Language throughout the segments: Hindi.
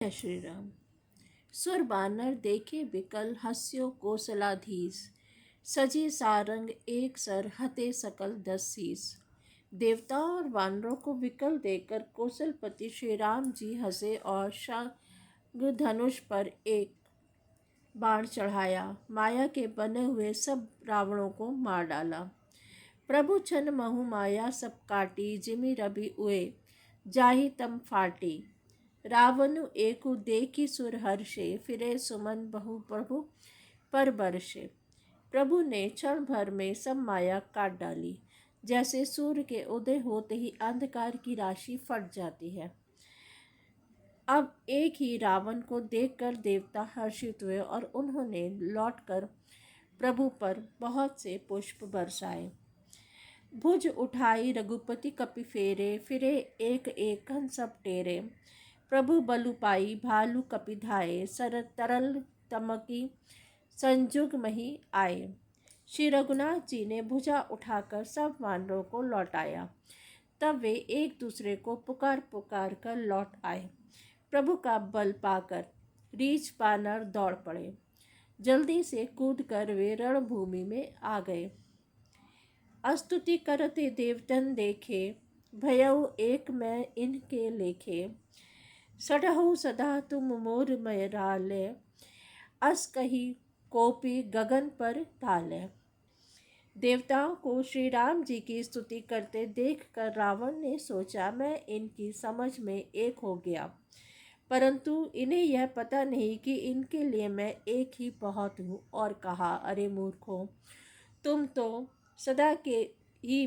जय श्री राम। सुर बानर देखे बिकल हस्यो कोसलाधीश। सजी सारंग एक सर हते सकल 10 शीस। देवताओं और वानरों को विकल देखकर कौशलपति श्री राम जी हंसे और शंख धनुष पर एक बाण चढ़ाया। माया के बने हुए सब रावणों को मार डाला। प्रभु छन महु माया सब काटी। जिमि रवि उए जाहि तम फाटी। रावणु एकु देखी सुर हर्षे। फिरे सुमन बहु प्रभु पर बरसे। प्रभु ने क्षण भर में सब माया काट डाली। जैसे सूर्य के उदय होते ही अंधकार की राशि फट जाती है। अब एक ही रावण को देखकर देवता हर्षित हुए और उन्होंने लौटकर प्रभु पर बहुत से पुष्प बरसाए। भुज उठाई रघुपति कपि फेरे। फिरे एक एक सब टेरे। प्रभु बलु पाई भालू कपि धाये। सर तरल तमकी संजुग मही आए। श्री रघुनाथ जी ने भुजा उठाकर सब वानरों को लौटाया। तब वे एक दूसरे को पुकार पुकार कर लौट आए। प्रभु का बल पाकर रीछ बानर दौड़ पड़े। जल्दी से कूदकर वे रणभूमि में आ गए। स्तुति करते देवतन देखे। भयउ एक मैं इनके लेखे। सटहु सदा तुम मोर मयराले। अस कही कोपी गगन पर ताले। देवताओं को श्री राम जी की स्तुति करते देखकर रावण ने सोचा, मैं इनकी समझ में एक हो गया, परंतु इन्हें यह पता नहीं कि इनके लिए मैं एक ही बहुत हूँ। और कहा, अरे मूर्खों, तुम तो सदा के ही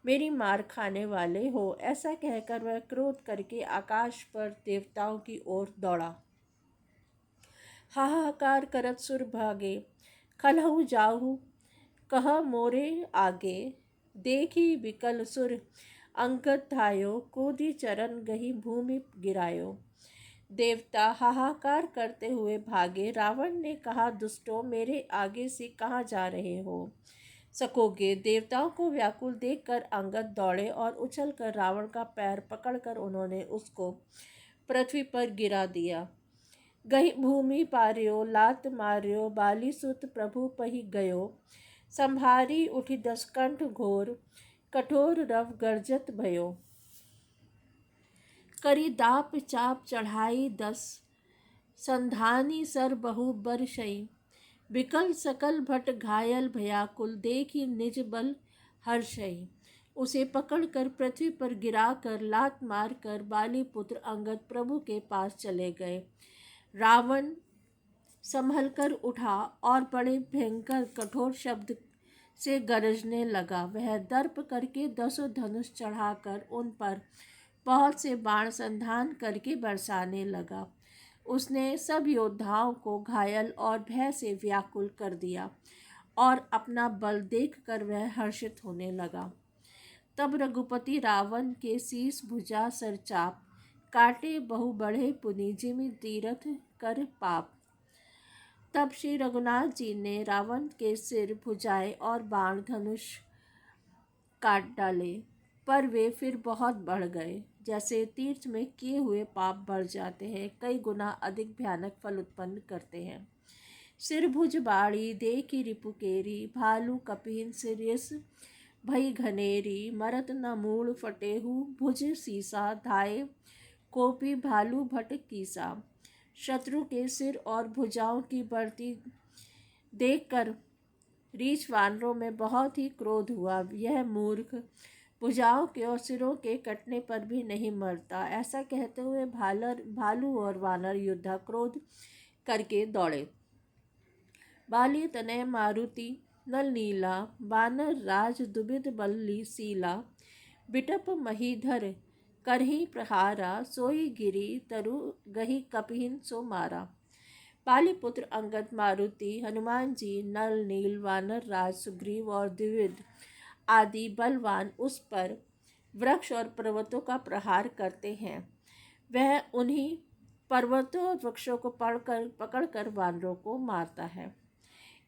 मेरी मार खाने वाले हो। ऐसा कहकर वह क्रोध करके आकाश पर देवताओं की ओर दौड़ा। हाहाकार करत सुर भागे। खलहु जाहु कह मोरे आगे। देखी बिकल सुर अंगद धायो। कूदी चरण गही भूमि गिरायो। देवता हाहाकार करते हुए भागे। रावण ने कहा, दुष्टों, मेरे आगे से कहाँ जा रहे हो सकोगे। देवताओं को व्याकुल देखकर अंगद दौड़े और उछलकर रावण का पैर पकड़कर उन्होंने उसको पृथ्वी पर गिरा दिया। गही भूमि पार्यो लात मार्यो। बाली सुत प्रभु पही गयो। संभारी उठी दसकंठ घोर। कठोर रव गर्जत भयो। करी दाप चाप चढ़ाई 10। संधानी सर बहु बरसई। बिकल सकल भट घायल भयाकुल। देखी निज बल हर्षई। उसे पकड़कर पृथ्वी पर गिराकर लात मारकर बाली पुत्र अंगद प्रभु के पास चले गए। रावण संभलकर उठा और बड़े भयंकर कठोर शब्द से गरजने लगा। वह दर्प करके 10 धनुष चढ़ाकर उन पर बहुत से बाण संधान करके बरसाने लगा। उसने सब योद्धाओं को घायल और भय से व्याकुल कर दिया और अपना बल देखकर वह हर्षित होने लगा। तब रघुपति रावण के शीस भुजा सर चाप। काटे बहु बढ़े पुनि जिमि तीरथ कर पाप। तब श्री रघुनाथ जी ने रावण के सिर भुजाएं और बाण धनुष काट डाले, पर वे फिर बहुत बढ़ गए। जैसे तीर्थ में किए हुए पाप बढ़ जाते हैं, कई गुना अधिक भयानक फल उत्पन्न करते हैं। सिर भुज बाड़ी देखी रिपुकेरी। भालू कपिन सिरिस भई घनेरी। मरत न मूल फटेहु भुज सीसा। धाये कोपी भालू भट कीसा। शत्रु के सिर और भुजाओं की बढ़ती देखकर रीछ वानरों में बहुत ही क्रोध हुआ। यह मूर्ख भुजाओं के और सिरों के कटने पर भी नहीं मरता। ऐसा कहते हुए भालू और वानर योद्धा क्रोध करके दौड़े। बाली तनय मारुति नल नीला। वानर राज दुबिध बल्ली सीला। बिटप महीधर करही प्रहारा। सोई गिरी तरु गही कपिन सो मारा। पालीपुत्र अंगद, मारुति, हनुमान जी, नल नील, वानर राज सुग्रीव और द्विविद आदि बलवान उस पर वृक्ष और पर्वतों का प्रहार करते हैं। वह उन्हीं पर्वतों और वृक्षों को पकड़कर वानरों को मारता है।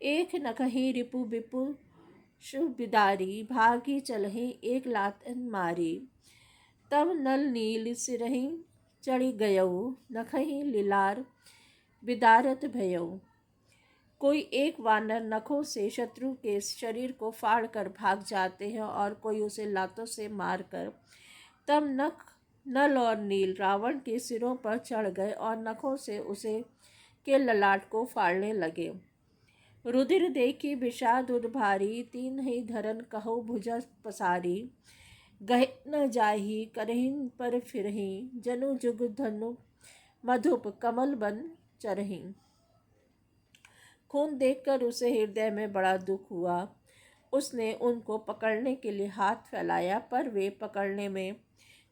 एक नखही रिपु विपु बिदारी। भागी चलही एक लात मारी। तब नल नील सिरहि चढ़ी गयऊ, नखही लीलार विदारत भयऊ। कोई एक वानर नखों से शत्रु के शरीर को फाड़ कर भाग जाते हैं और कोई उसे लातों से मारकर। तब नख नल और नील रावण के सिरों पर चढ़ गए और नखों से उसे के ललाट को फाड़ने लगे। रुधिर देखी विषाद उद्भारी, तीन ही धरन कहो भुजा पसारी। गहे न जाही करहिन पर फिरही, जनु जुग धनु मधुप कमल बन चरही। खून देखकर उसे हृदय में बड़ा दुख हुआ। उसने उनको पकड़ने के लिए हाथ फैलाया, पर वे पकड़ने में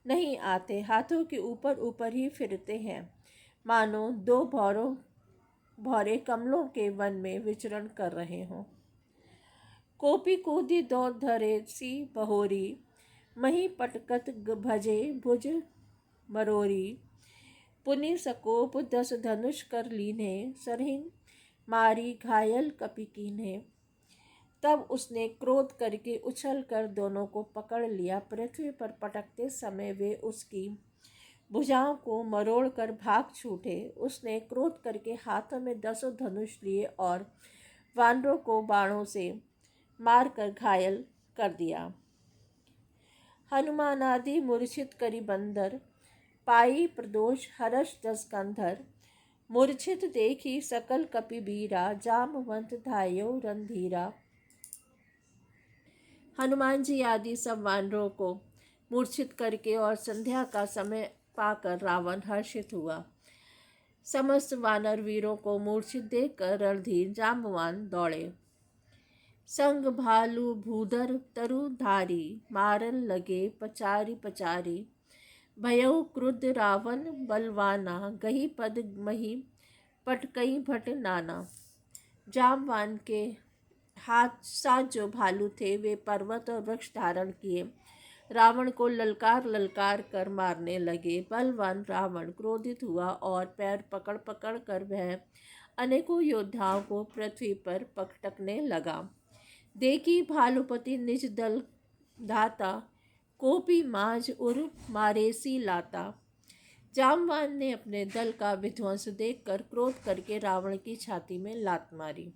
नहीं आते, हाथों के ऊपर ऊपर ही फिरते हैं, मानो दो भौरे कमलों के वन में विचरण कर रहे हों। कोपी कूदी दौड़ धरे सी बहोरी, मही पटकत भजे भुज मरोरी। पुनि सकोप 10 धनुष कर लीने, सरहिन मारी घायल कपि कीन्हे। तब उसने क्रोध करके उछल कर दोनों को पकड़ लिया। पृथ्वी पर पटकते समय वे उसकी भुजाओं को मरोड़ कर भाग छूटे। उसने क्रोध करके हाथों में 10 धनुष लिए और वानरों को बाणों से मारकर घायल कर दिया। हनुमानादि मूर्छित करी बंदर, पाई प्रदोष हर्ष 10 कंधर। मूर्छित देखी सकल कपि बीरा, जामवंत धायौ रणधीरा। हनुमान जी आदि सब वानरों को मूर्छित करके और संध्या का समय पाकर रावण हर्षित हुआ। समस्त वानर वीरों को मूर्छित देखकर रणधीर जाम्बवान दौड़े। संग भालू भूधर तरुधारी, मारन लगे पचारी पचारी। भयउ क्रुद्ध रावण बलवाना, गही पद मही पटकई भट नाना। जाम्बवान के साथ जो भालू थे वे पर्वत और वृक्ष धारण किए रावण को ललकार ललकार कर मारने लगे। बलवान रावण क्रोधित हुआ और पैर पकड़ पकड़ कर वह अनेकों योद्धाओं को पृथ्वी पर पटकने लगा। देखी भालुपति निज दल धाता, कोपी माज उर मारेसी लाता। जाम्बवान ने अपने दल का विध्वंस देखकर क्रोध करके रावण की छाती में लात मारी।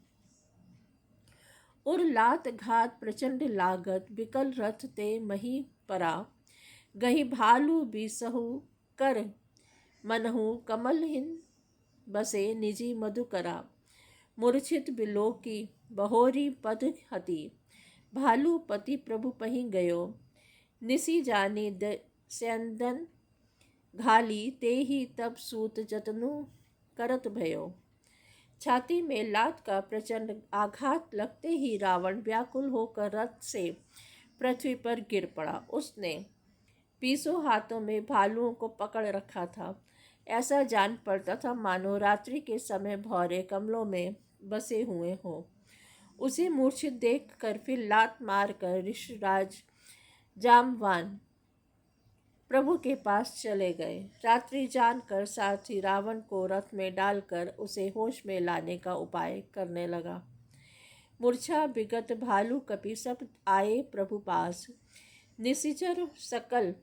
उर लात घात प्रचंड लागत, बिकल रथ ते मही परा। गही भालू बिसहु कर मनहु, कमलहिन बसे निजी मधुकरा। मूर्छित बिलोकी बहोरी पद हति, भालू पति प्रभु पहि गयो। निसी जानी स्यंदन घाली, ते ही तब सूत जतनु करत भयो। छाती में लात का प्रचंड आघात लगते ही रावण व्याकुल होकर रथ से पृथ्वी पर गिर पड़ा। उसने पीसों हाथों में भालुओं को पकड़ रखा था। ऐसा जान पड़ता था मानो रात्रि के समय भौरे कमलों में बसे हुए हों। उसे मूर्छित देखकर फिर लात मारकर ऋषिराज जाम्बवान प्रभु के पास चले गए। रात्रि जानकर साथी रावण को रथ में डालकर उसे होश में लाने का उपाय करने लगा। मूर्छा विगत भालू कपि सब आए प्रभु पास, निशिचर सकल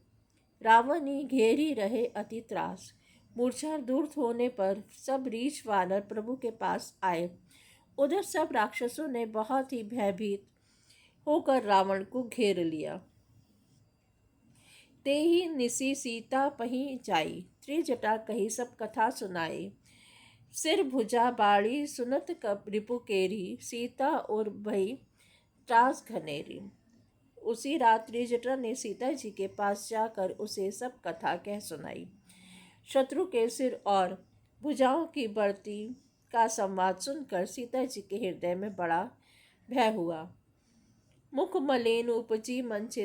रावणी घेरी रहे अति त्रास। मूर्छा दूर होने पर सब रीछ वानर प्रभु के पास आए। उधर सब राक्षसों ने बहुत ही भयभीत होकर रावण को घेर लिया। ते ही निसी सीता पही जाई, त्रिजटा कही सब कथा सुनाई। सिर भुजा बाड़ी सुनत कब रिपु केरी, सीता और भई त्रास घनेरी। उसी रात त्रिजटा ने सीता जी के पास जाकर उसे सब कथा कह सुनाई। शत्रु के सिर और भुजाओं की बढ़ती का संवाद सुनकर सीता जी के हृदय में बड़ा भय हुआ। मुख मलिन उपजी मन